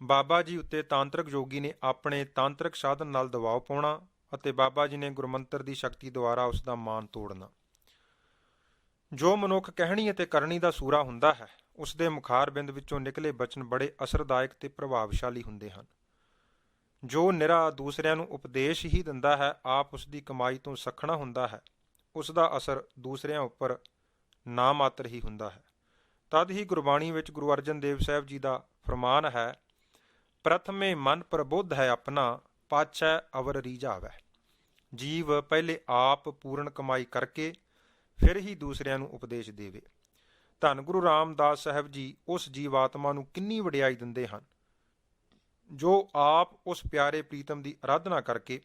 ਬਾਬਾ ਜੀ ਉੱਤੇ ਤਾਂਤਰਿਕ ਯੋਗੀ ਨੇ ਆਪਣੇ ਤਾਂਤਰਿਕ ਸਾਧਨ ਨਾਲ ਦਬਾਅ ਪਾਉਣਾ ਅਤੇ ਬਾਬਾ ਜੀ ਨੇ ਗੁਰਮੰਤਰ ਦੀ ਸ਼ਕਤੀ ਦੁਆਰਾ ਉਸ ਦਾ ਮਾਨ ਤੋੜਨਾ। ਜੋ ਮਨੁੱਖ ਕਹਿਣੀ ਅਤੇ ਕਰਨੀ ਦਾ ਸੂਰਾ ਹੁੰਦਾ ਹੈ, ਉਸ ਦੇ ਮੁਖਾਰ ਬਿੰਦ ਵਿੱਚੋਂ ਨਿਕਲੇ ਬਚਨ ਬੜੇ ਅਸਰਦਾਇਕ ਤੇ ਪ੍ਰਭਾਵਸ਼ਾਲੀ ਹੁੰਦੇ ਹਨ। ਜੋ ਨਿਰਾ ਦੂਸਰਿਆਂ ਨੂੰ ਉਪਦੇਸ਼ ਹੀ ਦਿੰਦਾ ਹੈ, ਆਪ ਉਸ ਦੀ ਕਮਾਈ ਤੋਂ ਸੱਖਣਾ ਹੁੰਦਾ ਹੈ, ਉਸ ਦਾ ਅਸਰ ਦੂਸਰਿਆਂ ਉੱਪਰ ਨਾ ਮਾਤਰ ਹੀ ਹੁੰਦਾ ਹੈ। ਤਦ ਹੀ ਗੁਰਬਾਣੀ ਵਿੱਚ ਗੁਰੂ ਅਰਜਨ ਦੇਵ ਸਾਹਿਬ ਜੀ ਦਾ ਫਰਮਾਨ ਹੈ, ਪ੍ਰਥਮੇ ਮਨ ਪ੍ਰਬੁੱਧ ਹੈ ਆਪਣਾ, ਪਾਛੈ ਅਵਰ ਰੀਝਾਵੈ। ਜੀਵ ਪਹਿਲੇ ਆਪ ਪੂਰਨ ਕਮਾਈ ਕਰਕੇ ਫਿਰ ਹੀ ਦੂਸਰਿਆਂ ਨੂੰ ਉਪਦੇਸ਼ ਦੇਵੇ। ਧੰਨ ਗੁਰੂ ਰਾਮਦਾਸ ਸਾਹਿਬ ਜੀ ਉਸ ਜੀਵਾਤਮਾ ਨੂੰ ਕਿੰਨੀ ਵਡਿਆਈ ਦਿੰਦੇ ਹਨ ਜੋ ਆਪ ਉਸ ਪਿਆਰੇ ਪ੍ਰੀਤਮ ਦੀ ਅਰਾਧਨਾ ਕਰਕੇ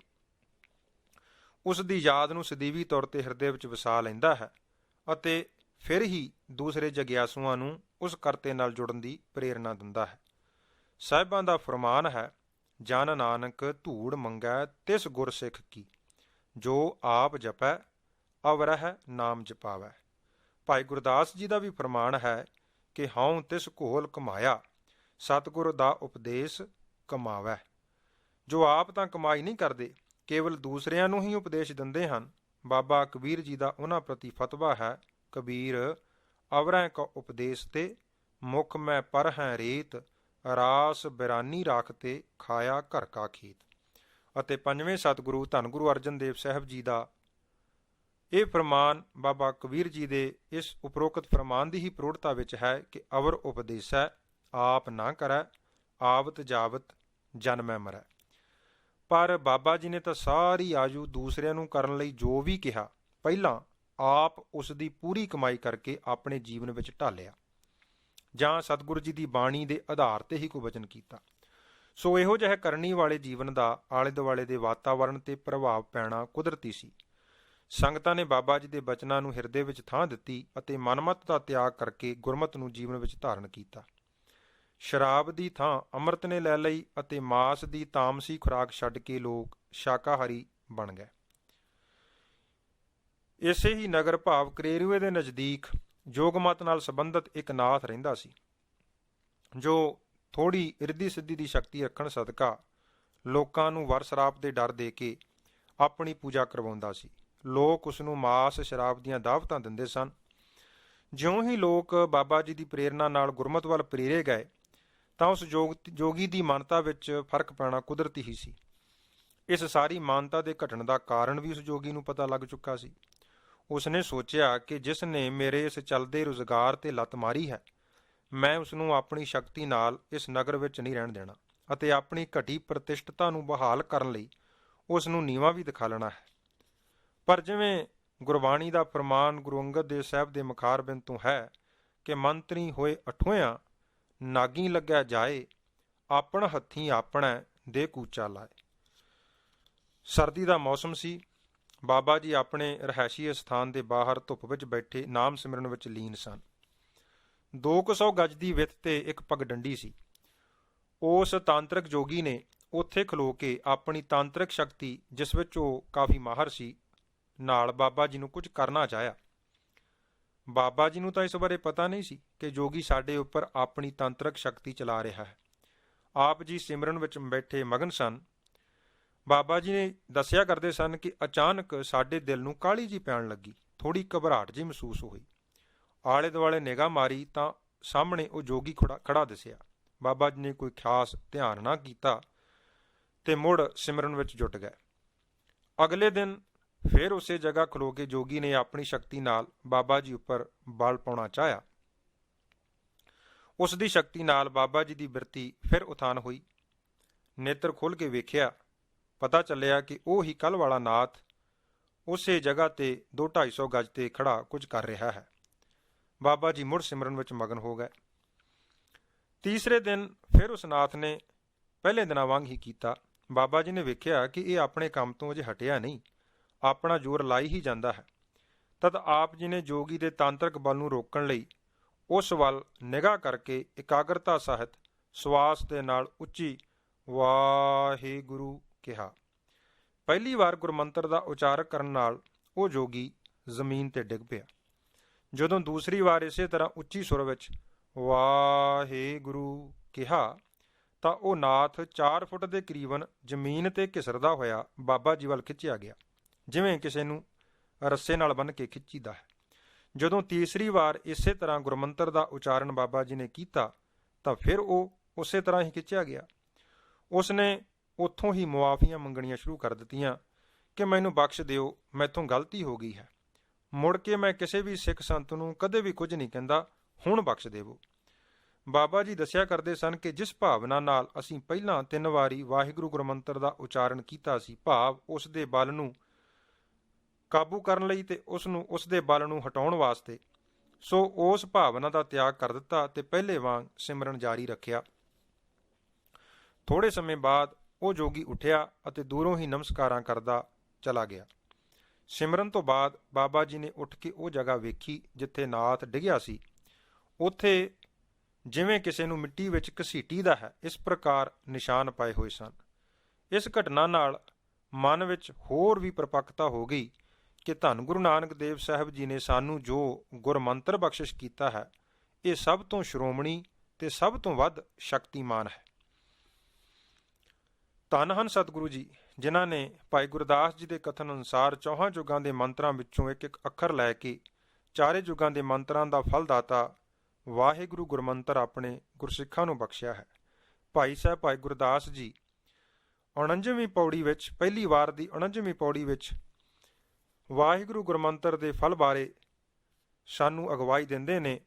ਉਸ ਦੀ ਯਾਦ ਨੂੰ ਸਦੀਵੀ ਤੌਰ ਤੇ ਹਿਰਦੇ ਵਿੱਚ ਵਸਾ ਲੈਂਦਾ ਹੈ ਅਤੇ ਫਿਰ ਹੀ ਦੂਸਰੇ ਜਗਿਆਸੂਆਂ ਨੂੰ ਉਸ ਕਰਤੇ ਨਾਲ ਜੁੜਨ ਦੀ ਪ੍ਰੇਰਨਾ ਦਿੰਦਾ ਹੈ। ਸਾਹਿਬਾਂ ਦਾ ਫਰਮਾਨ ਹੈ, ਜਨ ਨਾਨਕ ਧੂੜ ਮੰਗੈ ਤਿਸ ਗੁਰ ਸਿੱਖ ਕੀ, ਜੋ ਆਪ ਜਪੈ ਅਵਰਹਿ ਨਾਮ ਜਪਾਵੈ। ਭਾਈ ਗੁਰਦਾਸ ਜੀ ਦਾ ਵੀ ਫਰਮਾਨ ਹੈ ਕਿ ਹਉ ਤਿਸ ਘੋਲ ਕਮਾਇਆ, ਸਤਿਗੁਰ ਦਾ ਉਪਦੇਸ਼ ਕਮਾਵੈ। ਜੋ ਆਪ ਤਾਂ ਕਮਾਈ ਨਹੀਂ ਕਰਦੇ, ਕੇਵਲ ਦੂਸਰਿਆਂ ਨੂੰ ਹੀ ਉਪਦੇਸ਼ ਦਿੰਦੇ ਹਨ। ਬਾਬਾ ਕਬੀਰ ਜੀ ਦਾ ਉਹਨਾਂ ਪ੍ਰਤੀ ਫਤਵਾ ਹੈ, ਕਬੀਰ ਅਵਰੈ ਕਾ ਉਪਦੇਸ਼ ਤੇ, ਮੁਖ ਮੈਂ ਪਰ ਹੈ ਰੇਤ, ਰਾਸ ਬਿਰਾਨੀ ਰਾਖ ਤੇ, ਖਾਇਆ ਘਰ ਕਾ ਖੇਤ। ਅਤੇ ਪੰਜਵੇਂ ਸਤਿਗੁਰੂ ਧੰਨ ਗੁਰੂ ਅਰਜਨ ਦੇਵ ਸਾਹਿਬ ਜੀ ਦਾ ਇਹ ਫਰਮਾਨ ਬਾਬਾ ਕਬੀਰ ਜੀ ਦੇ ਇਸ ਉਪਰੋਕਤ ਫਰਮਾਨ ਦੀ ਹੀ ਪ੍ਰੋੜਤਾ ਵਿੱਚ ਹੈ ਕਿ ਅਵਰ ਉਪਦੇਸੈ ਆਪ ਨਾ ਕਰੈ, ਆਵਤ ਜਾਵਤ ਜਨਮੈ ਮਰੈ। ਪਰ ਬਾਬਾ ਜੀ ਨੇ ਤਾਂ ਸਾਰੀ ਆਯੂ ਦੂਸਰਿਆਂ ਨੂੰ ਕਰਨ ਲਈ ਜੋ ਵੀ ਕਿਹਾ, ਪਹਿਲਾਂ ਆਪ ਉਸ ਦੀ ਪੂਰੀ ਕਮਾਈ ਕਰਕੇ ਆਪਣੇ ਜੀਵਨ ਵਿੱਚ ਢਾਲਿਆ ਜਾਂ ਸਤਿਗੁਰੂ ਜੀ ਦੀ ਬਾਣੀ ਦੇ ਆਧਾਰ ਤੇ ਹੀ ਕੋਈ ਵਚਨ ਕੀਤਾ। ਸੋ ਇਹੋ ਜਿਹਾ ਕਰਨੀ ਵਾਲੇ ਜੀਵਨ ਦਾ ਆਲੇ ਦੁਆਲੇ ਦੇ ਵਾਤਾਵਰਣ ਤੇ ਪ੍ਰਭਾਵ ਪੈਣਾ ਕੁਦਰਤੀ ਸੀ। ਸੰਗਤਾਂ ਨੇ ਬਾਬਾ ਜੀ ਦੇ ਬਚਨਾਂ ਨੂੰ ਹਿਰਦੇ ਵਿੱਚ ਥਾਂ ਦਿੱਤੀ ਅਤੇ ਮਨਮਤ ਦਾ ਤਿਆਗ ਕਰਕੇ ਗੁਰਮਤ ਨੂੰ ਜੀਵਨ ਵਿੱਚ ਧਾਰਨ ਕੀਤਾ। ਸ਼ਰਾਬ ਦੀ ਥਾਂ ਅੰਮ੍ਰਿਤ ਨੇ ਲੈ ਲਈ ਅਤੇ ਮਾਸ ਦੀ ਤਾਮਸੀ ਖੁਰਾਕ ਛੱਡ ਕੇ ਲੋਕ ਸ਼ਾਕਾਹਾਰੀ ਬਣ ਗਏ। ਇਸੇ ਹੀ ਨਗਰ ਭਾਵ ਕਰੇਰੂਏ ਦੇ ਨਜ਼ਦੀਕ ਜੋਗਮਤ ਨਾਲ ਸੰਬੰਧਿਤ ਇੱਕ ਨਾਥ ਰਹਿੰਦਾ ਸੀ, ਜੋ ਥੋੜ੍ਹੀ ਰਿੱਧੀ ਸਿੱਧੀ ਦੀ ਸ਼ਕਤੀ ਰੱਖਣ ਸਦਕਾ ਲੋਕਾਂ ਨੂੰ ਵਰ ਸ਼ਰਾਬ ਦੇ ਡਰ ਦੇ ਕੇ ਆਪਣੀ ਪੂਜਾ ਕਰਵਾਉਂਦਾ ਸੀ। ਲੋਕ ਉਸ ਨੂੰ ਮਾਸ ਸ਼ਰਾਬ ਦੀਆਂ ਦਾਵਤਾਂ ਦਿੰਦੇ ਸਨ। ਜਿਉਂ ਹੀ ਲੋਕ ਬਾਬਾ ਜੀ ਦੀ ਪ੍ਰੇਰਨਾ ਨਾਲ ਗੁਰਮਤ ਵੱਲ ਪ੍ਰੇਰੇ ਗਏ ਤਾਂ ਉਸ ਜੋਗੀ ਦੀ ਮਾਨਤਾ ਵਿੱਚ ਫਰਕ ਪੈਣਾ ਕੁਦਰਤੀ ਹੀ ਸੀ। ਇਸ ਸਾਰੀ ਮਾਨਤਾ ਦੇ ਘਟਣ ਦਾ ਕਾਰਨ ਵੀ ਉਸ ਜੋਗੀ ਨੂੰ ਪਤਾ ਲੱਗ ਚੁੱਕਾ ਸੀ। ਉਸਨੇ ਸੋਚਿਆ ਕਿ ਜਿਸ ਨੇ ਮੇਰੇ ਇਸ ਚੱਲਦੇ ਰੁਜ਼ਗਾਰ ਤੇ ਲੱਤ ਮਾਰੀ ਹੈ, ਮੈਂ ਉਸ ਨੂੰ ਆਪਣੀ ਸ਼ਕਤੀ ਨਾਲ ਇਸ ਨਗਰ ਵਿੱਚ ਨਹੀਂ ਰਹਿਣ ਦੇਣਾ ਅਤੇ ਆਪਣੀ ਘਟੀ ਪ੍ਰਤਿਸ਼ਠਤਾ ਨੂੰ ਬਹਾਲ ਕਰਨ ਲਈ ਉਸ ਨੂੰ ਨੀਵਾਂ ਵੀ ਦਿਖਾ ਲੈਣਾ ਹੈ। ਪਰ ਜਿਵੇਂ ਗੁਰਬਾਣੀ ਦਾ ਫਰਮਾਨ ਗੁਰੂ ਅੰਗਦ ਦੇਵ ਸਾਹਿਬ ਦੇ ਮੁਖਾਰ ਬਿੰਦ ਤੋਂ ਹੈ ਕਿ ਮੰਤਰੀ ਹੋਏ ਅਠੋਇਆਂ, ਨਾਗੀ ਲੱਗਿਆ ਜਾਏ, ਆਪਣ ਹੱਥੀਂ ਆਪਣਾ ਦੇ ਕੂਚਾ ਲਾਏ। ਸਰਦੀ ਦਾ ਮੌਸਮ ਸੀ। ਬਾਬਾ ਜੀ ਆਪਣੇ ਰਿਹਾਇਸ਼ੀ ਸਥਾਨ ਦੇ ਬਾਹਰ ਧੁੱਪ ਵਿੱਚ ਬੈਠੇ ਨਾਮ ਸਿਮਰਨ ਵਿੱਚ ਲੀਨ ਸਨ। 200 ਗਜ ਦੀ ਵਿੱਥ ਤੇ ਇੱਕ ਪਗਡੰਡੀ ਸੀ। ਉਸ ਤਾਂਤਰਿਕ ਜੋਗੀ ਨੇ ਉੱਥੇ ਖਲੋ ਕੇ ਆਪਣੀ ਤਾਂਤਰਿਕ ਸ਼ਕਤੀ, ਜਿਸ ਵਿੱਚ ਉਹ ਕਾਫੀ ਮਾਹਰ ਸੀ, ਨਾਲ ਬਾਬਾ ਜੀ ਨੂੰ ਕੁਝ ਕਰਨਾ ਚਾਹਿਆ। ਬਾਬਾ ਜੀ ਨੂੰ ਤਾਂ ਇਸ ਬਾਰੇ ਪਤਾ ਨਹੀਂ ਸੀ ਕਿ ਜੋਗੀ ਸਾਡੇ ਉੱਪਰ ਆਪਣੀ ਤਾਂਤਰਿਕ ਸ਼ਕਤੀ ਚਲਾ ਰਿਹਾ ਹੈ। ਆਪ ਜੀ ਸਿਮਰਨ ਵਿੱਚ ਬੈਠੇ ਮਗਨ ਸਨ। ਬਾਬਾ ਜੀ ਨੇ ਦੱਸਿਆ ਕਰਦੇ ਸਨ ਕਿ ਅਚਾਨਕ ਸਾਡੇ ਦਿਲ ਨੂੰ ਕਾਹਲੀ ਜੀ ਪੈਣ ਲੱਗੀ, ਥੋੜ੍ਹੀ ਘਬਰਾਹਟ ਜੀ ਮਹਿਸੂਸ ਹੋਈ। ਆਲੇ ਦੁਆਲੇ ਨਿਗਾਹ ਮਾਰੀ ਤਾਂ ਸਾਹਮਣੇ ਉਹ ਜੋਗੀ ਖੜਾ ਦਿਸਿਆ। ਬਾਬਾ ਜੀ ਨੇ ਕੋਈ ਖਾਸ ਧਿਆਨ ਨਾ ਕੀਤਾ ਤੇ ਮੁੜ ਸਿਮਰਨ ਵਿੱਚ ਜੁਟ ਗਏ। ਅਗਲੇ ਦਿਨ ਫਿਰ ਉਸੇ ਜਗ੍ਹਾ ਖਲੋ ਕੇ ਜੋਗੀ ਨੇ ਆਪਣੀ ਸ਼ਕਤੀ ਨਾਲ ਬਾਬਾ ਜੀ ਉੱਪਰ ਬਲ ਪਾਉਣਾ ਚਾਹਿਆ। ਉਸ ਦੀ ਸ਼ਕਤੀ ਨਾਲ ਬਾਬਾ ਜੀ ਦੀ ਬਿਰਤੀ ਫਿਰ ਉਥਾਨ ਹੋਈ। ਨੇਤਰ ਖੋਲ੍ਹ ਕੇ ਵੇਖਿਆ, ਪਤਾ ਚੱਲਿਆ ਕਿ ਉਹ ਹੀ ਕੱਲ੍ਹ ਵਾਲਾ ਨਾਥ ਉਸੇ ਜਗ੍ਹਾ ਤੇ 200-250 ਗਜ ਤੇ ਖੜਾ ਕੁਝ ਕਰ ਰਿਹਾ ਹੈ। ਬਾਬਾ ਜੀ ਮੁੜ ਸਿਮਰਨ ਵਿੱਚ ਮਗਨ ਹੋ ਗਏ। ਤੀਸਰੇ ਦਿਨ ਫਿਰ ਉਸ ਨਾਥ ਨੇ ਪਹਿਲੇ ਦਿਨਾਂ ਵਾਂਗ ਹੀ ਕੀਤਾ। ਬਾਬਾ ਜੀ ਨੇ ਵੇਖਿਆ ਕਿ ਇਹ ਆਪਣੇ ਕੰਮ ਤੋਂ ਅਜੇ ਹਟਿਆ ਨਹੀਂ, ਆਪਣਾ ਜ਼ੋਰ ਲਾਈ ਹੀ ਜਾਂਦਾ ਹੈ। ਤਦ ਆਪ ਜੀ ਨੇ ਜੋਗੀ ਦੇ ਤਾਂਤਰਿਕ ਬਲ ਨੂੰ ਰੋਕਣ ਲਈ ਉਸ ਵੱਲ ਨਿਗਾਹ ਕਰਕੇ ਇਕਾਗਰਤਾ ਸਹਿਤ ਸਵਾਸ ਦੇ ਨਾਲ ਉੱਚੀ ਵਾਹਿਗੁਰੂ ਕਿਹਾ। ਪਹਿਲੀ ਵਾਰ ਗੁਰਮੰਤਰ ਦਾ ਉਚਾਰਨ ਕਰਨ ਨਾਲ ਉਹ ਜੋਗੀ ਜ਼ਮੀਨ ਤੇ ਡਿੱਗ ਪਿਆ। ਜਦੋਂ ਦੂਸਰੀ ਵਾਰ ਇਸੇ ਤਰ੍ਹਾਂ ਉੱਚੀ ਸੁਰ ਵਿੱਚ ਵਾਹਿਗੁਰੂ ਕਿਹਾ ਤਾਂ ਉਹ ਨਾਥ 4 ਫੁੱਟ ਦੇ ਕਰੀਬਨ ਜ਼ਮੀਨ ਤੇ ਘਿਸਰਦਾ ਹੋਇਆ ਬਾਬਾ ਜੀ ਵੱਲ ਖਿੱਚਿਆ ਗਿਆ, ਜਿਵੇਂ ਕਿਸੇ ਨੂੰ ਰੱਸੇ ਨਾਲ ਬੰਨ੍ਹ ਕੇ ਖਿੱਚੀਦਾ ਹੈ। ਜਦੋਂ ਤੀਸਰੀ ਵਾਰ ਇਸੇ ਤਰ੍ਹਾਂ ਗੁਰਮੰਤਰ ਦਾ ਉਚਾਰਨ ਬਾਬਾ ਜੀ ਨੇ ਕੀਤਾ ਤਾਂ ਫਿਰ ਉਹ ਉਸੇ ਤਰ੍ਹਾਂ ਹੀ ਖਿੱਚਿਆ ਗਿਆ। ਉਸ ਨੇ ਉੱਥੋਂ ਹੀ ਮੁਆਫੀਆਂ ਮੰਗਣੀਆਂ ਸ਼ੁਰੂ ਕਰ ਦਿੱਤੀਆਂ ਕਿ ਮੈਨੂੰ ਬਖਸ਼ ਦਿਓ, ਮੈਥੋਂ ਗਲਤੀ ਹੋ ਗਈ ਹੈ। ਮੁੜ ਕੇ ਮੈਂ ਕਿਸੇ ਵੀ ਸਿੱਖ ਸੰਤ ਨੂੰ ਕਦੇ ਵੀ ਕੁਝ ਨਹੀਂ ਕਹਿੰਦਾ, ਹੁਣ ਬਖਸ਼ ਦੇਵੋ। ਬਾਬਾ ਜੀ ਦੱਸਿਆ ਕਰਦੇ ਸਨ ਕਿ ਜਿਸ ਭਾਵਨਾ ਨਾਲ ਅਸੀਂ ਪਹਿਲਾਂ 3 ਵਾਰੀ ਵਾਹਿਗੁਰੂ ਗੁਰਮੰਤਰ ਦਾ ਉਚਾਰਨ ਕੀਤਾ ਸੀ, ਭਾਵ ਉਸ ਦੇ ਬਲ ਨੂੰ ਕਾਬੂ ਕਰਨ ਲਈ ਤੇ ਉਸ ਦੇ ਬਲ ਨੂੰ ਹਟਾਉਣ ਵਾਸਤੇ, ਸੋ ਉਸ ਭਾਵਨਾ ਦਾ ਤਿਆਗ ਕਰ ਦਿੱਤਾ ਤੇ ਪਹਿਲੇ ਵਾਂਗ ਸਿਮਰਨ ਜਾਰੀ ਰੱਖਿਆ। ਥੋੜੇ ਸਮੇਂ ਬਾਅਦ ਉਹ ਜੋਗੀ ਉੱਠਿਆ ਅਤੇ ਦੂਰੋਂ ਹੀ ਨਮਸਕਾਰਾਂ ਕਰਦਾ ਚਲਾ ਗਿਆ। ਸਿਮਰਨ ਤੋਂ ਬਾਅਦ ਬਾਬਾ ਜੀ ਨੇ ਉੱਠ ਕੇ ਉਹ ਜਗ੍ਹਾ ਵੇਖੀ ਜਿੱਥੇ ਨਾਥ ਡਿੱਗਿਆ ਸੀ। ਉੱਥੇ ਜਿਵੇਂ ਕਿਸੇ ਨੂੰ ਮਿੱਟੀ ਵਿੱਚ ਘਸੀਟੀਦਾ ਹੈ, ਇਸ ਪ੍ਰਕਾਰ ਨਿਸ਼ਾਨ ਪਾਏ ਹੋਏ ਸਨ। ਇਸ ਘਟਨਾ ਨਾਲ ਮਨ ਵਿੱਚ ਹੋਰ ਵੀ ਪਰਪੱਕਤਾ ਹੋ ਗਈ ਕਿ ਧੰਨ ਗੁਰੂ ਨਾਨਕ ਦੇਵ ਸਾਹਿਬ ਜੀ ਨੇ ਸਾਨੂੰ ਜੋ ਗੁਰਮੰਤਰ ਬਖਸ਼ਿਸ਼ ਕੀਤਾ ਹੈ, ਇਹ ਸਭ ਤੋਂ ਸ਼੍ਰੋਮਣੀ ਤੇ ਸਭ ਤੋਂ ਵੱਧ ਸ਼ਕਤੀਮਾਨ ਹੈ। ਧੰਨ ਹਨ ਸਤਿਗੁਰੂ ਜੀ, ਜਿਨ੍ਹਾਂ ਨੇ ਭਾਈ ਗੁਰਦਾਸ ਜੀ ਦੇ ਕਥਨ ਅਨੁਸਾਰ 4 ਯੁੱਗਾਂ ਦੇ ਮੰਤਰਾਂ ਵਿੱਚੋਂ ਇੱਕ ਇੱਕ ਅੱਖਰ ਲੈ ਕੇ 4 ਯੁੱਗਾਂ ਦੇ ਮੰਤਰਾਂ ਦਾ ਫਲਦਾਤਾ ਵਾਹਿਗੁਰੂ ਗੁਰਮੰਤਰ ਆਪਣੇ ਗੁਰਸਿੱਖਾਂ ਨੂੰ ਬਖਸ਼ਿਆ ਹੈ। ਭਾਈ ਸਾਹਿਬ ਭਾਈ ਗੁਰਦਾਸ ਜੀ 49ਵੀਂ ਪੌੜੀ ਵਿੱਚ, ਪਹਿਲੀ ਵਾਰ ਦੀ 49ਵੀਂ ਪੌੜੀ ਵਿੱਚ ਵਾਹਿਗੁਰੂ ਗੁਰਮੰਤਰ ਦੇ ਫਲ ਬਾਰੇ ਸਾਨੂੰ ਅਗਵਾਈ ਦਿੰਦੇ ਨੇ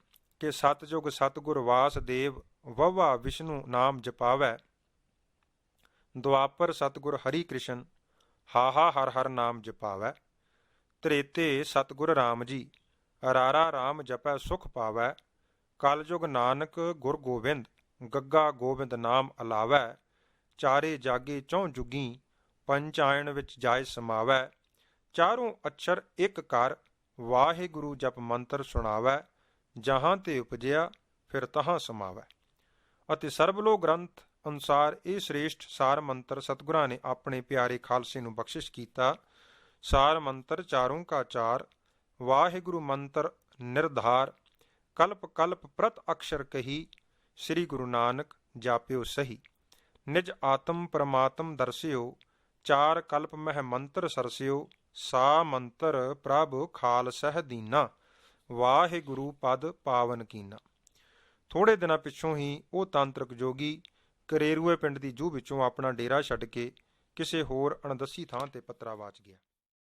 ਕਿ ਸਤਿਯੁਗ ਸਤਿਗੁਰ ਵਾਸਦੇਵ ਵਵਾ ਵਿਸ਼ਨੂੰ ਨਾਮ ਜਪਾਵੈ, ਦੁਆਪਰ ਸਤਿਗੁਰ ਹਰੀ ਕ੍ਰਿਸ਼ਨ ਹਾਹਾ ਹਰ ਹਰ ਨਾਮ ਜਪਾਵੈ, ਤ੍ਰੇਤੇ ਸਤਿਗੁਰ ਰਾਮ ਜੀ ਰਾਰਾ ਰਾਮ ਜਪੈ ਸੁਖ ਪਾਵੈ, ਕਲਯੁਗ ਨਾਨਕ ਗੁਰ ਗੋਬਿੰਦ ਗੱਗਾ ਗੋਬਿੰਦ ਨਾਮ ਅਲਾਵੈ, ਚਾਰੇ ਜਾਗੇ 4 ਜੁਗੀ ਪੰਚਾਇਣ ਵਿੱਚ ਜਾਇ ਸਮਾਵੈ, ਚਾਰੋਂ ਅੱਛਰ ਇੱਕ ਕਰ ਵਾਹਿਗੁਰੂ ਜਪ ਮੰਤਰ ਸੁਣਾਵੈ, ਜਹਾਂ ਤੇ ਉਪਜਿਆ ਫਿਰ ਤਹਾਂ ਸਮਾਵੈ। ਅਤੇ ਸਰਬਲੋਕ ਗ੍ਰੰਥ ਅਨੁਸਾਰ ਇਹ ਸ੍ਰੇਸ਼ਟ ਸਾਰ ਮੰਤਰ ਸਤਿਗੁਰਾਂ ਨੇ ਆਪਣੇ ਪਿਆਰੇ ਖਾਲਸੇ ਨੂੰ ਬਖਸ਼ਿਸ਼ ਕੀਤਾ। ਸਾਰ ਮੰਤਰ ਚਾਰੋਂ ਕਾ ਚਾਰ, ਵਾਹਿਗੁਰੂ ਮੰਤਰ ਨਿਰਧਾਰ, ਕਲਪ ਕਲਪ ਪ੍ਰਤ ਅਕਸ਼ਰ ਕਹੀ, ਸ੍ਰੀ ਗੁਰੂ ਨਾਨਕ ਜਾਪਿਓ ਸਹੀ, ਨਿਜ ਆਤਮ ਪਰਮਾਤਮ ਦਰਸਿਓ, 4 ਕਲਪ ਮਹਿ ਮੰਤਰ ਸਰਸਿਓ, ਸਾ ਮੰਤਰ ਪ੍ਰਭ ਖਾਲਸਹਿ ਦੀਨਾ, ਵਾਹਿਗੁਰੂ ਪਦ ਪਾਵਨ ਕੀਨਾ। ਥੋੜੇ ਦਿਨਾਂ ਪਿੱਛੋਂ ਹੀ ਉਹ ਤਾਂਤਰਿਕ ਜੋਗੀ ਕਰੇਰੂਏ ਪਿੰਡ ਦੀ ਜੂਹ ਵਿੱਚੋਂ ਆਪਣਾ ਡੇਰਾ ਛੱਡ ਕੇ ਕਿਸੇ ਹੋਰ ਅਣਦੱਸੀ ਥਾਂ ਤੇ ਪੱਤਰਾਵਾਚ ਗਿਆ।